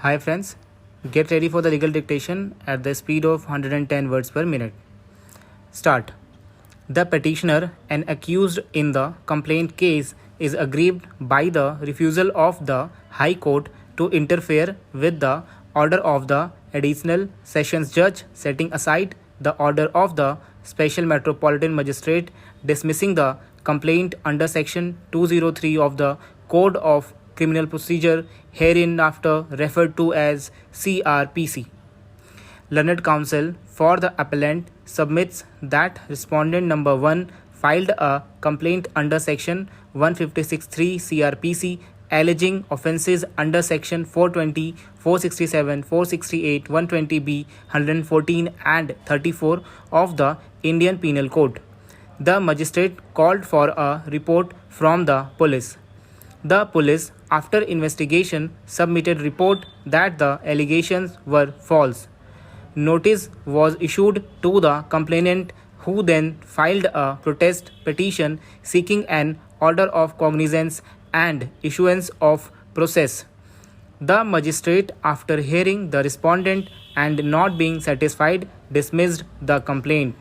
Hi friends, get ready for the legal dictation at the speed of 110 words per minute. Start. The petitioner, an accused in the complaint case, is aggrieved by the refusal of the High Court to interfere with the order of the additional sessions judge setting aside the order of the special metropolitan magistrate dismissing the complaint under section 203 of the Code of Criminal Procedure, hereinafter referred to as CRPC. Learned Counsel for the appellant submits that respondent number 1 filed a complaint under section 156(3) CRPC alleging offences under section 420, 467, 468, 120B, 114 and 34 of the Indian Penal Code. The magistrate called for a report from the police. The police, after investigation, submitted report that the allegations were false. Notice was issued to the complainant, who then filed a protest petition seeking an order of cognizance and issuance of process. The magistrate, after hearing the respondent and not being satisfied, dismissed the complaint.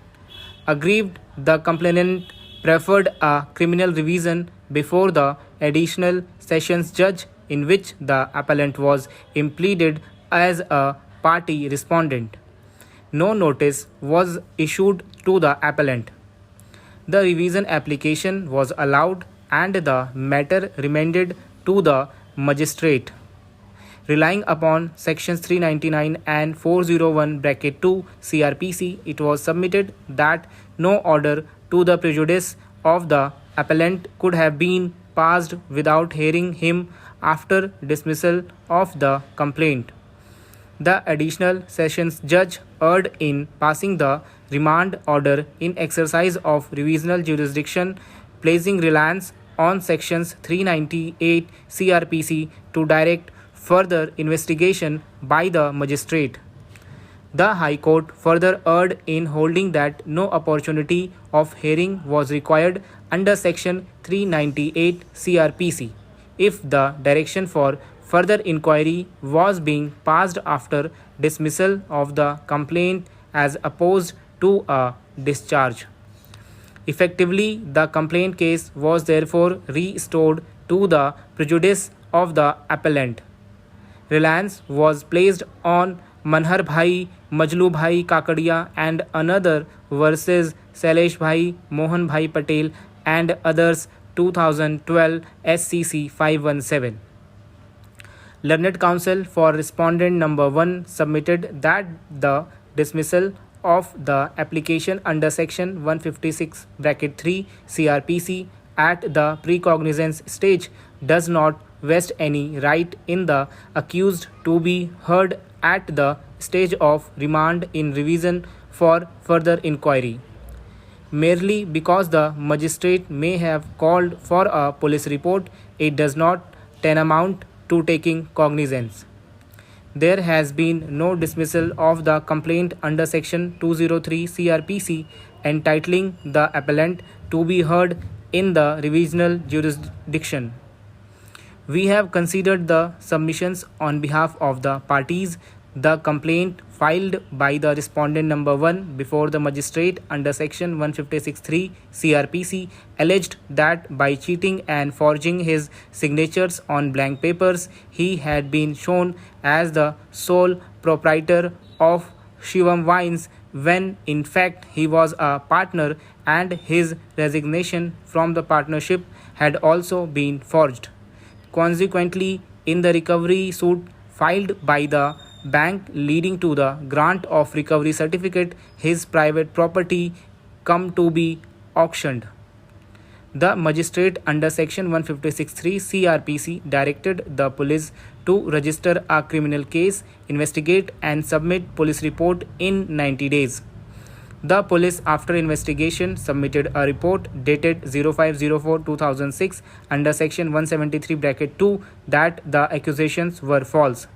Aggrieved, the complainant preferred a criminal revision before the additional sessions judge, in which the appellant was impleaded as a party respondent. No notice was issued to the appellant. The revision application was allowed and the matter remanded to the magistrate. Relying upon sections 399 and 401(2) CRPC, it was submitted that no order to the prejudice of the appellant could have been passed without hearing him after dismissal of the complaint. The additional sessions judge erred in passing the remand order in exercise of revisional jurisdiction, placing reliance on sections 398 CRPC to direct further investigation by the magistrate. The High Court further erred in holding that no opportunity of hearing was required under section 398 CRPC if the direction for further inquiry was being passed after dismissal of the complaint as opposed to a discharge. Effectively, the complaint case was therefore restored to the prejudice of the appellant. Reliance was placed on Manhar Bhai, Majlu Bhai Kakadia and another versus Sailesh Bhai, Mohan Bhai Patel and others, 2012 SCC 517. Learned Counsel for respondent number 1 submitted that the dismissal of the application under section 156(3) CRPC at the precognizance stage does not vest any right in the accused to be heard at the stage of remand in revision for further inquiry. Merely because the magistrate may have called for a police report, it does not tantamount to taking cognizance. There has been no dismissal of the complaint under section 203 CRPC entitling the appellant to be heard in the revisional jurisdiction. We have considered the submissions on behalf of the parties. The complaint filed by the respondent number 1 before the magistrate under section 156(3) CRPC alleged that by cheating and forging his signatures on blank papers, he had been shown as the sole proprietor of Shivam Wines when in fact he was a partner, and his resignation from the partnership had also been forged. Consequently, in the recovery suit filed by the bank leading to the grant of recovery certificate, his private property come to be auctioned. The magistrate under section 156(3) CRPC directed the police to register a criminal case, investigate and submit police report in 90 days. The police, after investigation, submitted a report dated 05/04/2006 under section 173(2) that the accusations were false.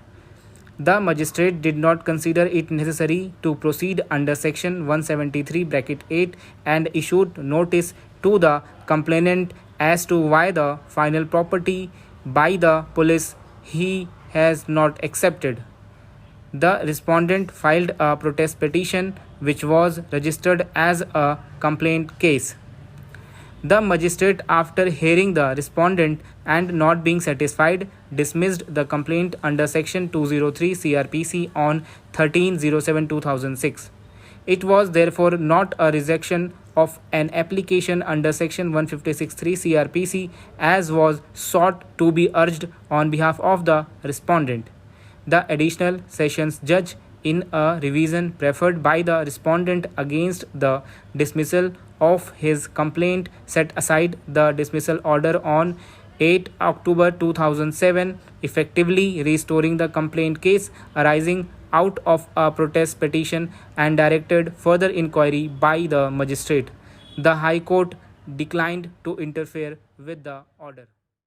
The magistrate did not consider it necessary to proceed under section 173(8) and issued notice to the complainant as to why the final property by the police he has not accepted. The respondent filed a protest petition which was registered as a complaint case. The magistrate, after hearing the respondent and not being satisfied, dismissed the complaint under Section 203 CRPC on 13/07/2006. It was therefore not a rejection of an application under Section 156(3) CRPC as was sought to be urged on behalf of the respondent. The additional sessions judge, in a revision preferred by the respondent against the dismissal of his complaint, set aside the dismissal order on 8 October 2007, effectively restoring the complaint case arising out of a protest petition and directed further inquiry by the magistrate. The High Court declined to interfere with the order.